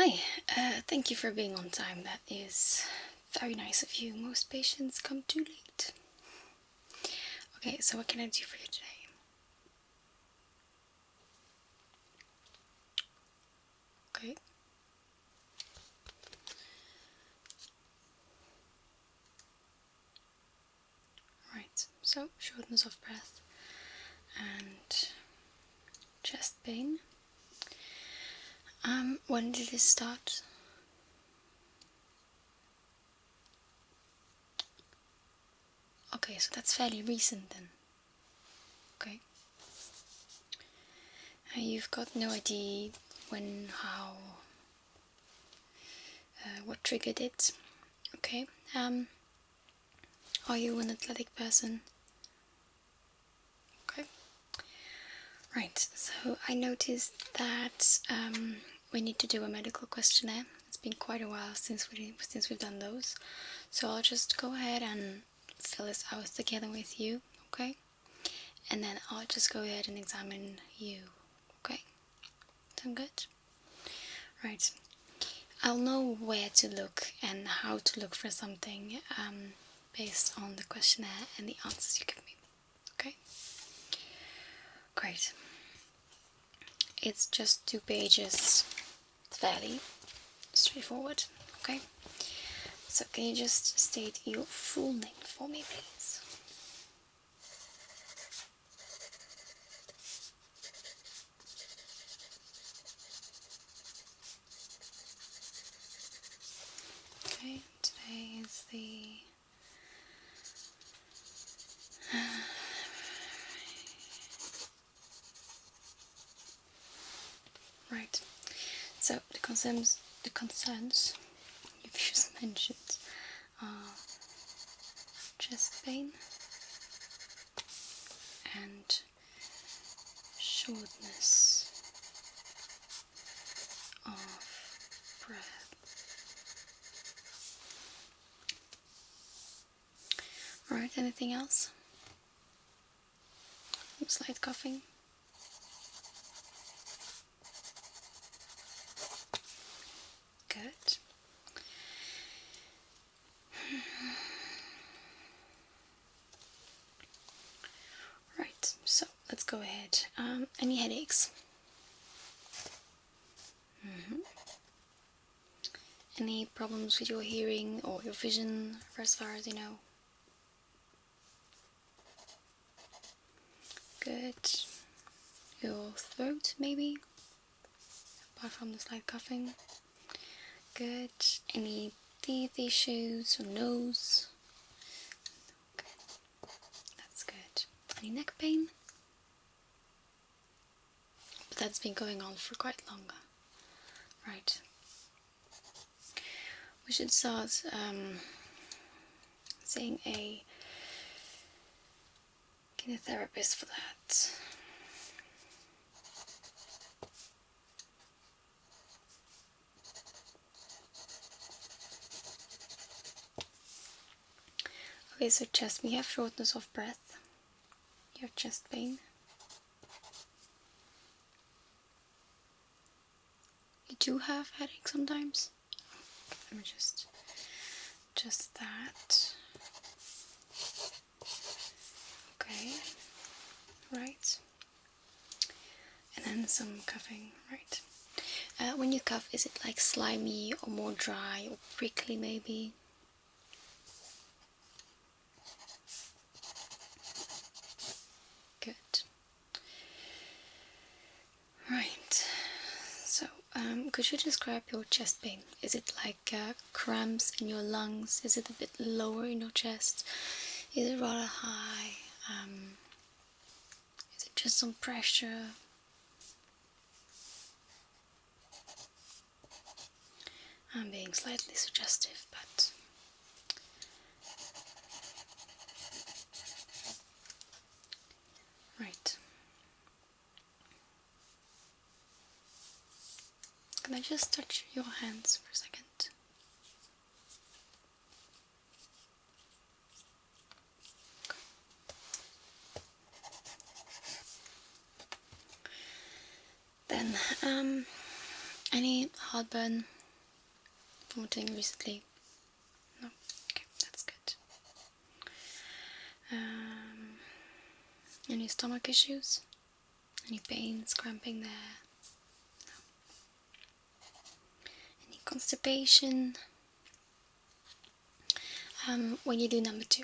Hi, thank you for being on time. That is very nice of you. Most patients come too late. Okay, so what can I do for you today? Okay. Right, so shortness of breath and chest pain. When did this start? Okay, so that's fairly recent then. Okay. You've got no idea when, how, what triggered it. Okay. Are you an athletic person? Okay. Right, so I noticed that we need to do a medical questionnaire. It's been quite a while since we've done those, so I'll just go ahead and fill this out together with you, okay? And then I'll just go ahead and examine you, okay? Sound good? Right. I'll know where to look and how to look for something based on the questionnaire and the answers you give me, okay? Great. It's just 2 pages. It's fairly straightforward, okay? So can you just state your full name for me, please? Okay, today is the right. So the concerns you've just mentioned are chest pain and shortness of breath. Alright, anything else? Slight coughing? Good. Right, so let's go ahead. Any headaches? Any problems with your hearing or your vision for as far as you know? Good. Your throat, maybe? Apart from the slight coughing? Good. Any teeth issues or nose? Okay. That's good. Any neck pain? But that's been going on for quite long. Right. We should start seeing a kinesiologist for that. Okay, so chest, we have shortness of breath. You have chest pain. You do have headaches sometimes. Let me just that. Okay, right. And then some coughing, right. When you cough, is it like slimy or more dry or prickly maybe? Good. Right. So, could you describe your chest pain? Is it like cramps in your lungs? Is it a bit lower in your chest? Is it rather high? Is it just some pressure? I'm being slightly suggestive, but right. Can I just touch your hands for a second? Then, Any heartburn, vomiting recently? No? Okay, that's good. Any stomach issues? Any pains, cramping there? No. Any constipation? When you do number 2,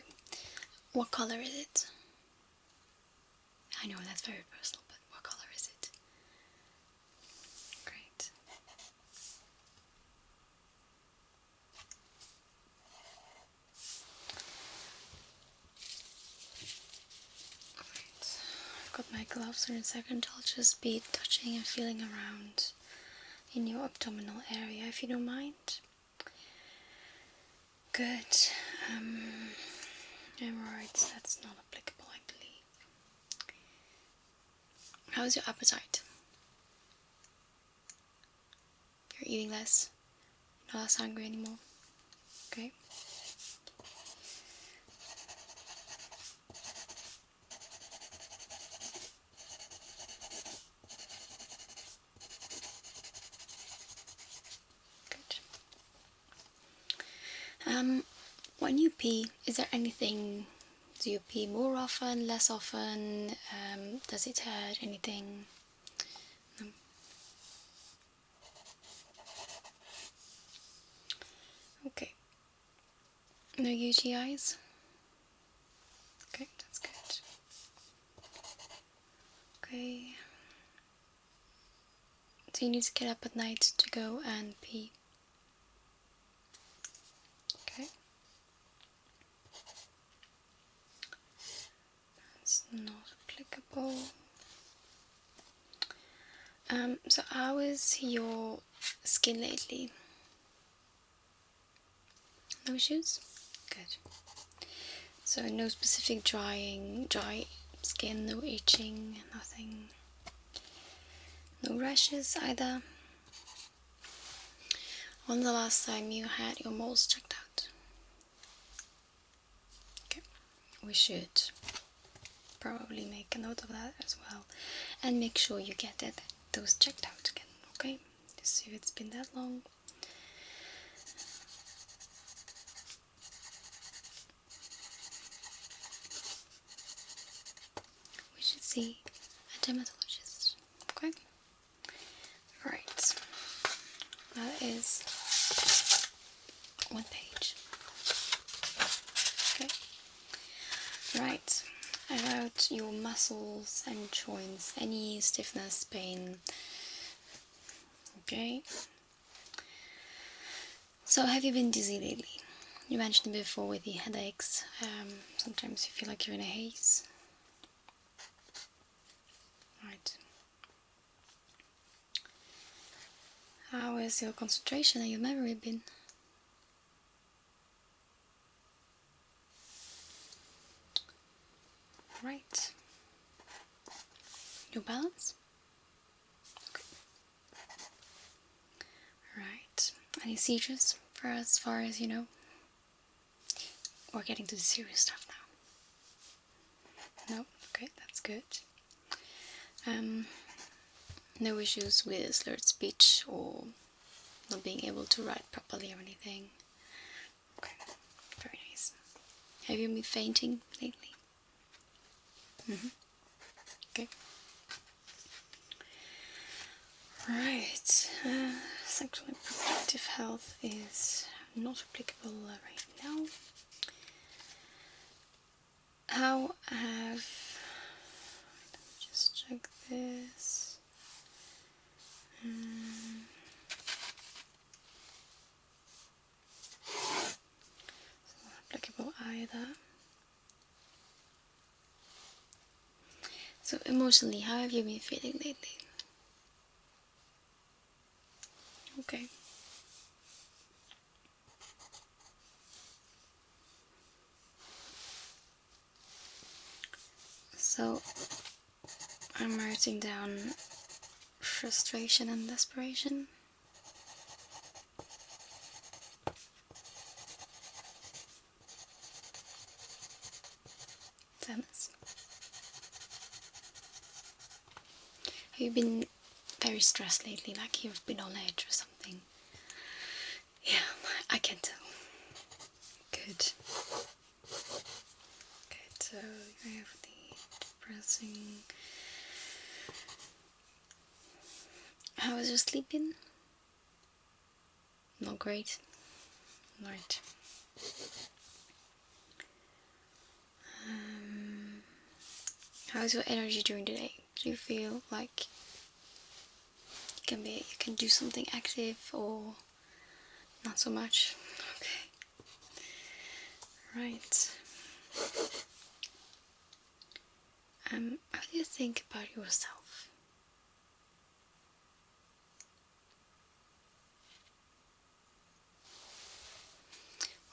what color is it? I know that's very personal, but what color is it? Great. Alright, I've got my gloves, so in a second I'll just be touching and feeling around in your abdominal area, if you don't mind. Good. Hemorrhoids, that's not applicable, I believe. How's your appetite? You're eating less? You're not as hungry anymore? Okay. Good. When you pee, is there anything, do you pee more often, less often, does it hurt, anything? No. Okay. No UTIs? Okay, that's good. Okay. So you need to get up at night to go and pee? Okay. That's not applicable. So how is your skin lately? No issues? Good. So no specific dry skin, no itching, nothing. No rashes either. When's the last time you had your moles checked out? Okay, we should probably make a note of that as well, and make sure you get those checked out again. Okay, just see if it's been that long. We should see a dermatologist. Okay. Right. That is 1 page. Okay. Right. About your muscles and joints, any stiffness, pain. Okay. So have you been dizzy lately? You mentioned before with the headaches. Sometimes you feel like you're in a haze. Right. How has your concentration and your memory been? Right. Your balance? Okay. Right. Any seizures for as far as you know? We're getting to the serious stuff now. No? Okay, that's good. No issues with slurred speech or not being able to write properly or anything? Okay, very nice. Have you been fainting lately? Okay. Right. Sexual and reproductive health is not applicable right now. How have... Let me just check this. It's not applicable either. So emotionally, how have you been feeling lately? Okay. So I'm writing down frustration and desperation. Sadness. Have you been very stressed lately, like you've been on edge or something. Yeah, I can tell. Good. Good, so you have the depressing. How was your sleeping? Not great. Right. How is your energy during the day? Do you feel like you can do something active or not so much? Okay. Right. How do you think about yourself?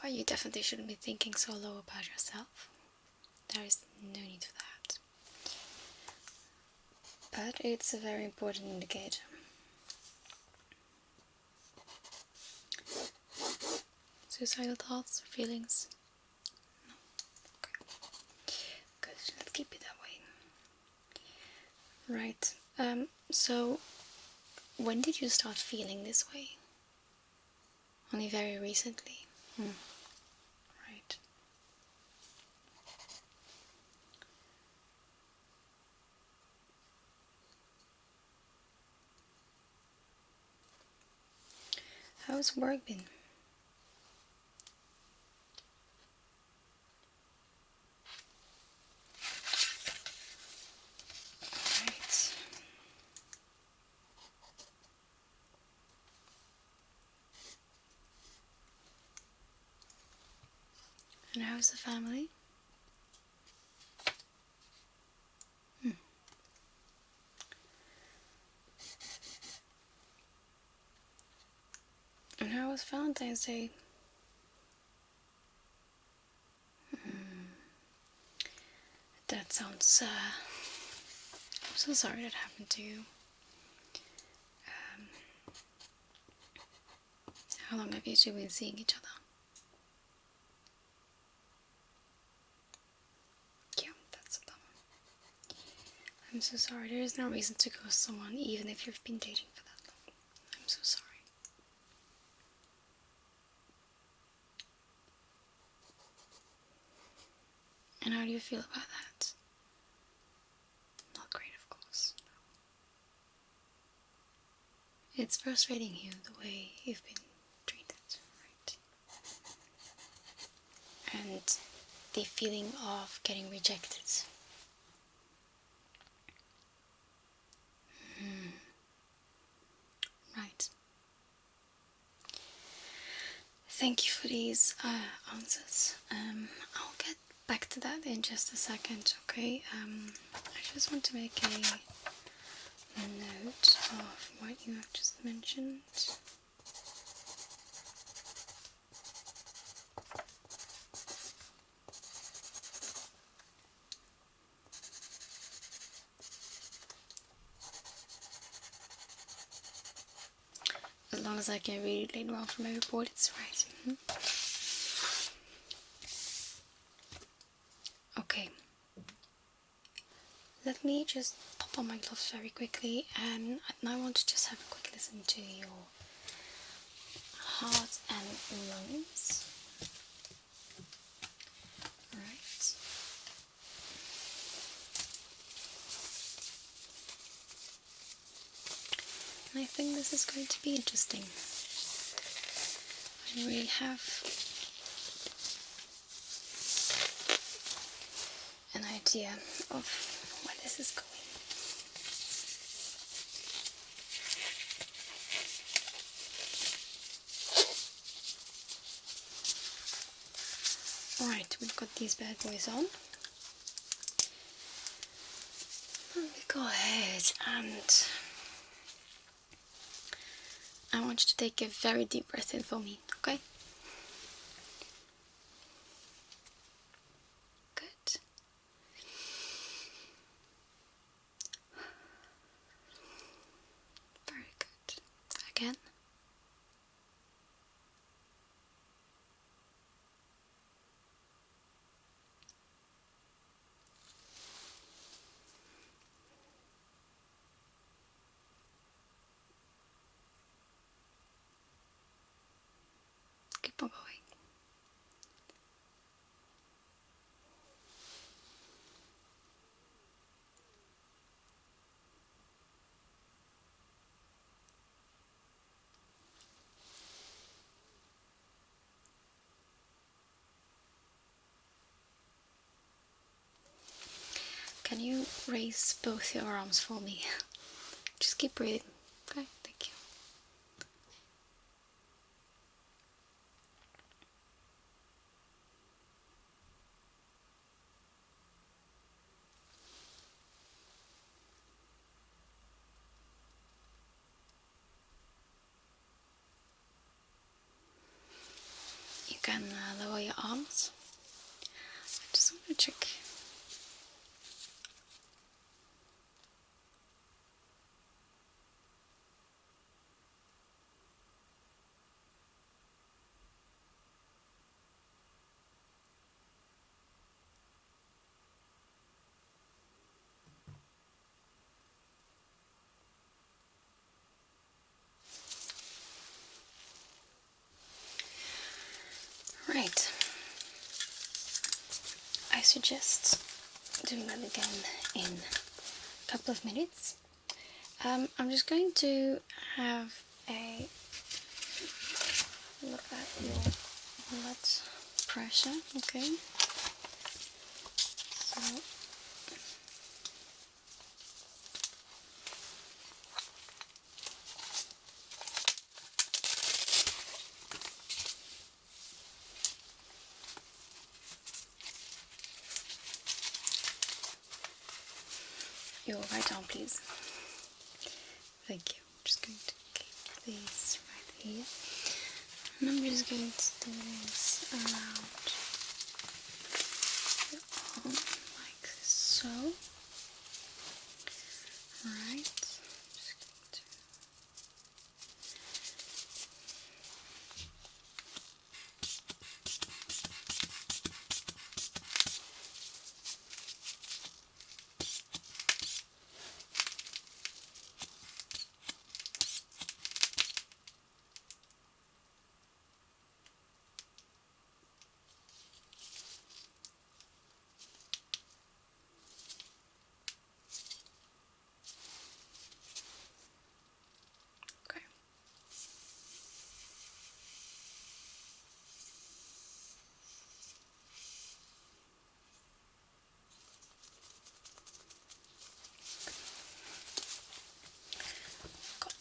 Well, you definitely shouldn't be thinking so low about yourself. There is no need for that. But it's a very important indicator. Suicidal thoughts or feelings? No. Okay. Good. Let's keep it that way. Right. So when did you start feeling this way? Only very recently. Right. How's work been? Right. And how's the family? And how was Valentine's Day? That sounds, I'm so sorry that happened to you. How long have you two been seeing each other? Yeah, that's a bummer. I'm so sorry. There is no reason to ghost someone, even if you've been dating for that long. I'm so sorry. And how do you feel about that? Not great, of course. No. It's frustrating you the way you've been treated, right? And the feeling of getting rejected. Right. Thank you for these answers. I'll get back to that in just a second, okay? I just want to make a note of what you have just mentioned. As long as I can read it later on from my report, it's right. Okay. Let me just pop on my gloves very quickly, and I want to just have a quick listen to your heart and lungs. Right. And I think this is going to be interesting. I don't really have an idea of where this is going. Alright, we've got these bad boys on. Let me go ahead and I want you to take a very deep breath in for me, okay? Good. Very good. Again. keep on going. Can you raise both your arms for me? Just keep breathing. Okay, thank you. You can lower your arms. I just want to check. Right. I suggest doing that again in a couple of minutes. I'm just going to have a look at your blood pressure, okay? So your right arm, please. Thank you. I'm just going to keep this right here. And I'm just going to do this around your arm like so. Right. Just going to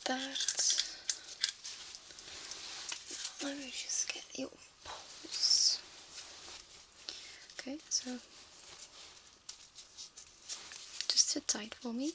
that. Let me just get your pulse. Okay, so just sit tight for me.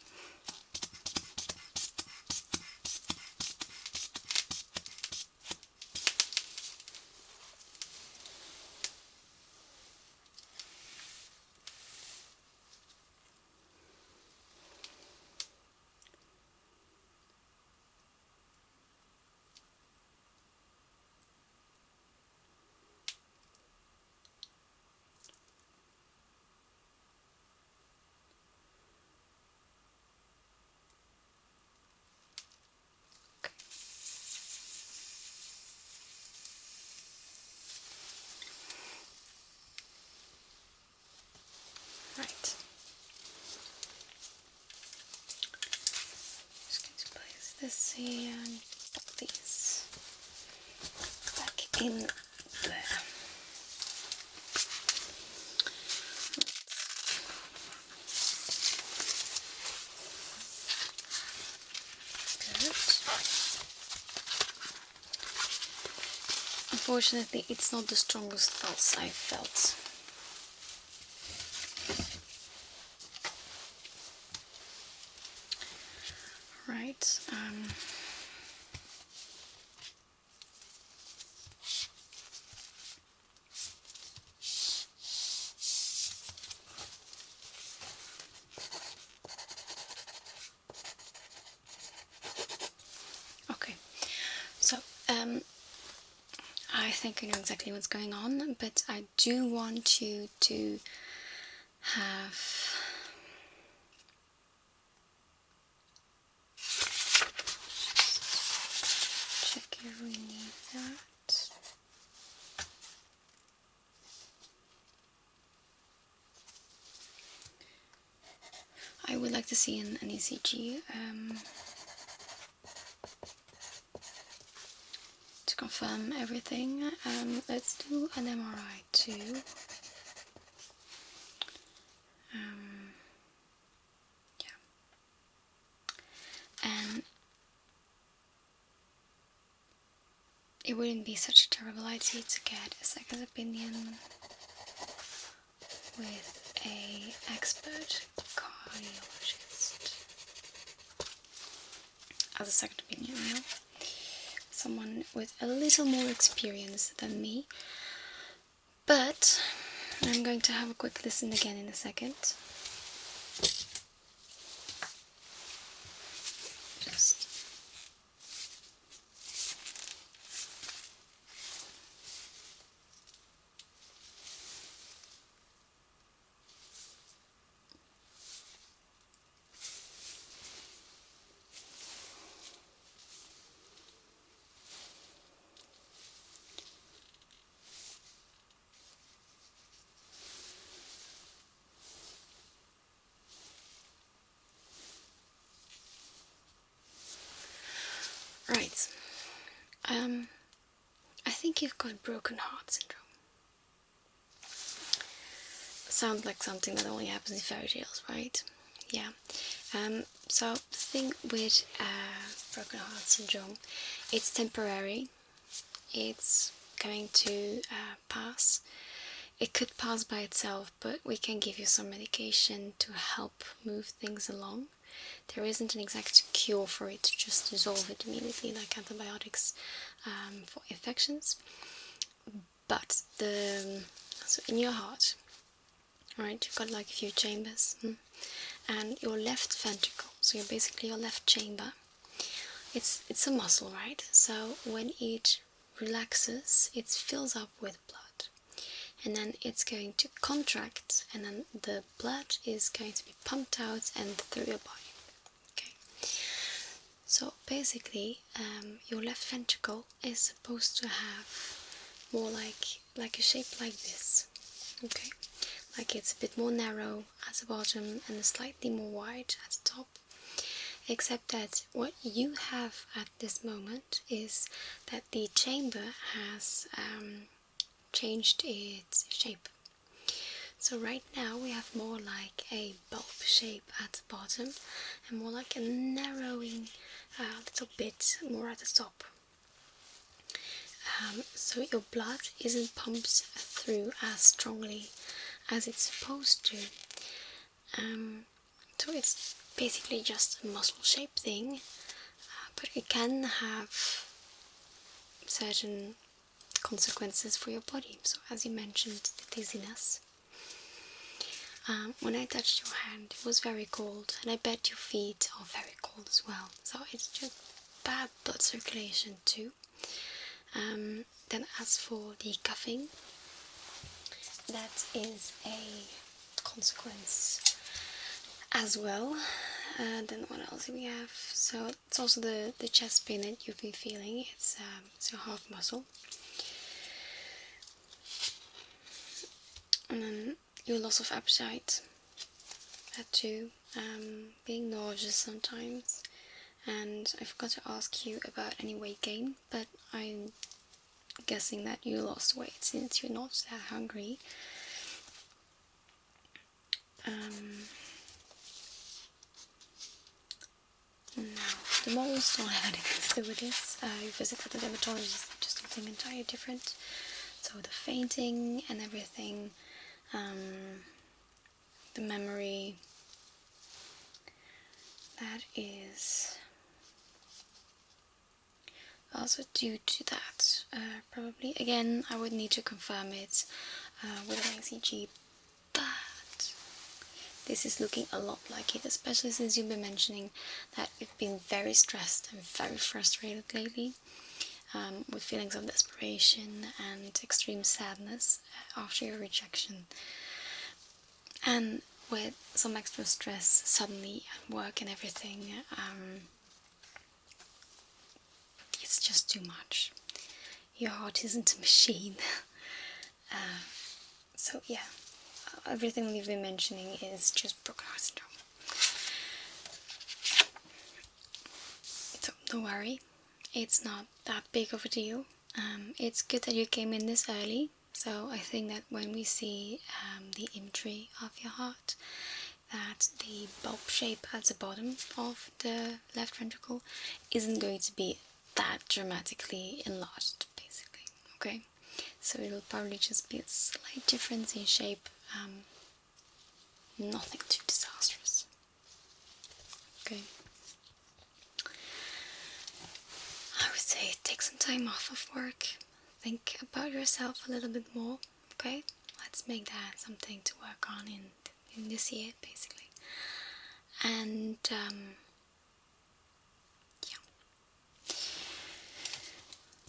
Right. Just going to place this here and pop these back in there. Good. Unfortunately, it's not the strongest pulse I've felt. Right. Okay. So, I think I know exactly what's going on, but I do want you to have check if we need that. to see an ECG to confirm everything. Let's do an MRI too. Yeah. And it wouldn't be such a terrible idea to get a second opinion with an expert cardiologist as a second opinion, you know? Someone with a little more experience than me. But I'm going to have a quick listen again in a second. Just right. I think you've got broken heart syndrome. Sounds like something that only happens in fairy tales, right? Yeah. So the thing with broken heart syndrome, it's temporary. It's going to pass. It could pass by itself, but we can give you some medication to help move things along. There isn't an exact cure for it to just dissolve it immediately, like antibiotics for infections. But so in your heart, right, you've got like a few chambers, and your left ventricle, so you're basically your left chamber. It's a muscle, right? So when it relaxes, it fills up with blood, and then it's going to contract, and then the blood is going to be pumped out and through your body. Okay. So basically, your left ventricle is supposed to have more like a shape like this. Okay. Like it's a bit more narrow at the bottom and slightly more wide at the top. Except that what you have at this moment is that the chamber has changed its shape. So right now we have more like a bulb shape at the bottom and more like a narrowing little bit more at the top. So your blood isn't pumped through as strongly as it's supposed to. So it's basically just a muscle shape thing, but it can have certain consequences for your body. So as you mentioned, the dizziness. When I touched your hand, it was very cold, and I bet your feet are very cold as well. So it's just bad blood circulation too. Then as for the coughing, that is a consequence as well. Then what else do we have? So it's also the chest pain that you've been feeling. It's your heart muscle. And then your loss of appetite, that too, being nauseous sometimes. And I forgot to ask you about any weight gain, but I'm guessing that you lost weight since you're not that hungry. Now, the moles don't have anything to do with this. You visited the dermatologist, just something entirely different. So the fainting and everything, the memory, that is also due to that. Probably, again, I would need to confirm it with an ECG, but this is looking a lot like it, especially since you've been mentioning that you've been very stressed and very frustrated lately, with feelings of desperation and extreme sadness after your rejection, and with some extra stress suddenly at work and everything. It's just too much. Your heart isn't a machine. So yeah, everything we've been mentioning is just broken heart syndrome. don't worry, it's not that big of a deal. It's good that you came in this early, so I think that when we see the imagery of your heart, that the bulb shape at the bottom of the left ventricle isn't going to be that dramatically enlarged, basically, okay? So it'll probably just be a slight difference in shape, nothing too disastrous, okay? I would say take some time off of work, think about yourself a little bit more, okay? Let's make that something to work on in this year, basically. And yeah,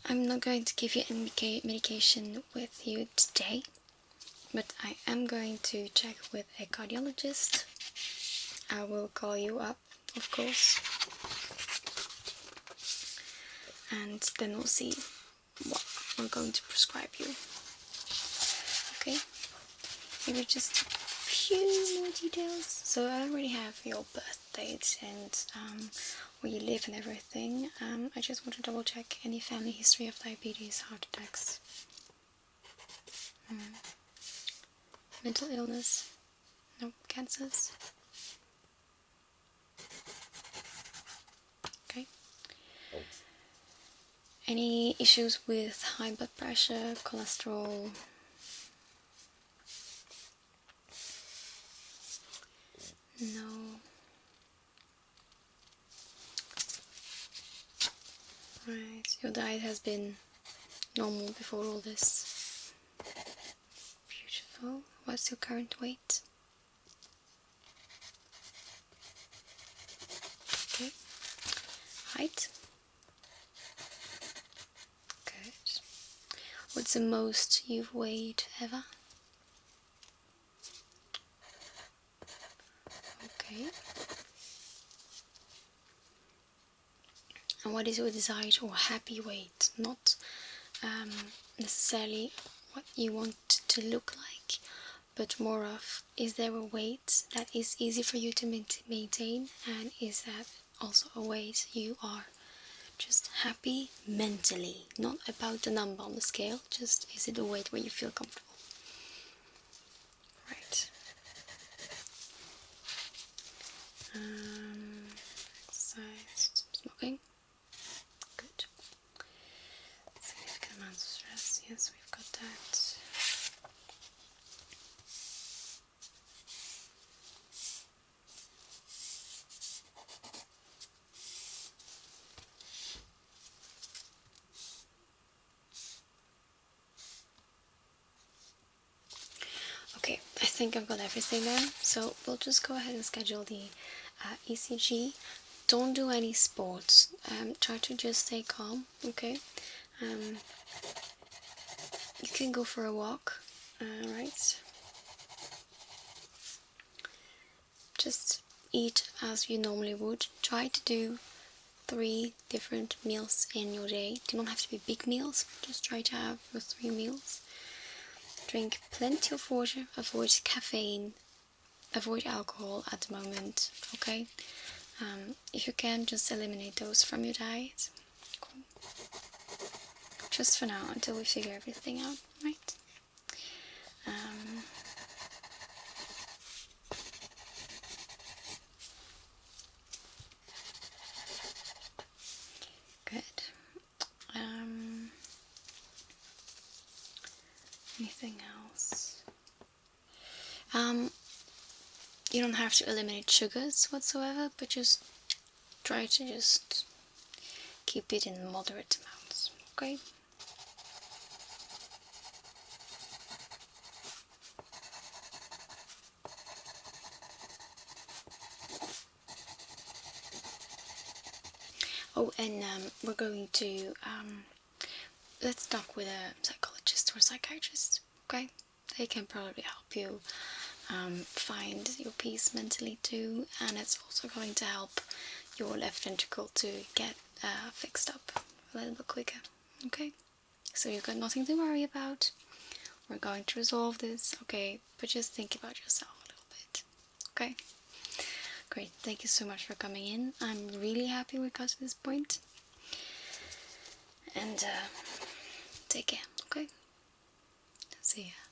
I'm not going to give you any medication with you today, but I am going to check with a cardiologist. I will call you up, of course, and then we'll see what I'm going to prescribe you. Okay, maybe just a few more details. So I already have your birth date and where you live and everything. I just want to double check any family history of diabetes, heart attacks, mental illness, no cancers. Okay. Any issues with high blood pressure, cholesterol? No. Right, your diet has been normal before all this. Beautiful. What's your current weight? Okay. Height? Good. What's the most you've weighed ever? Okay. And what is your desired or happy weight? Not necessarily what you want to look like, but more of, is there a weight that is easy for you to maintain, and is that also a weight you are just happy mentally, not about the number on the scale, just is it a weight where you feel comfortable? Right. Exercise, smoking. Good. Significant amounts of stress. Yes, we've got that. Okay, I think I've got everything then. So we'll just go ahead and schedule the ECG. Don't do any sports. Try to just stay calm, okay? You can go for a walk, right? Just eat as you normally would. Try to do 3 different meals in your day. They don't have to be big meals, just try to have your 3 meals. Drink plenty of water, avoid caffeine, avoid alcohol at the moment, okay? If you can, just eliminate those from your diet. Cool. Just for now, until we figure everything out, right? Good. Anything else? You don't have to eliminate sugars whatsoever, but just try to just keep it in moderate amounts, okay? Oh, and we're going to let's talk with a psychologist or psychiatrist, okay? They can probably help you find your peace mentally too, and it's also going to help your left ventricle to get fixed up a little bit quicker, okay? So you've got nothing to worry about. We're going to resolve this, okay? But just think about yourself a little bit, okay? Great, thank you so much for coming in. I'm really happy we got to this point. and take care, okay? See ya.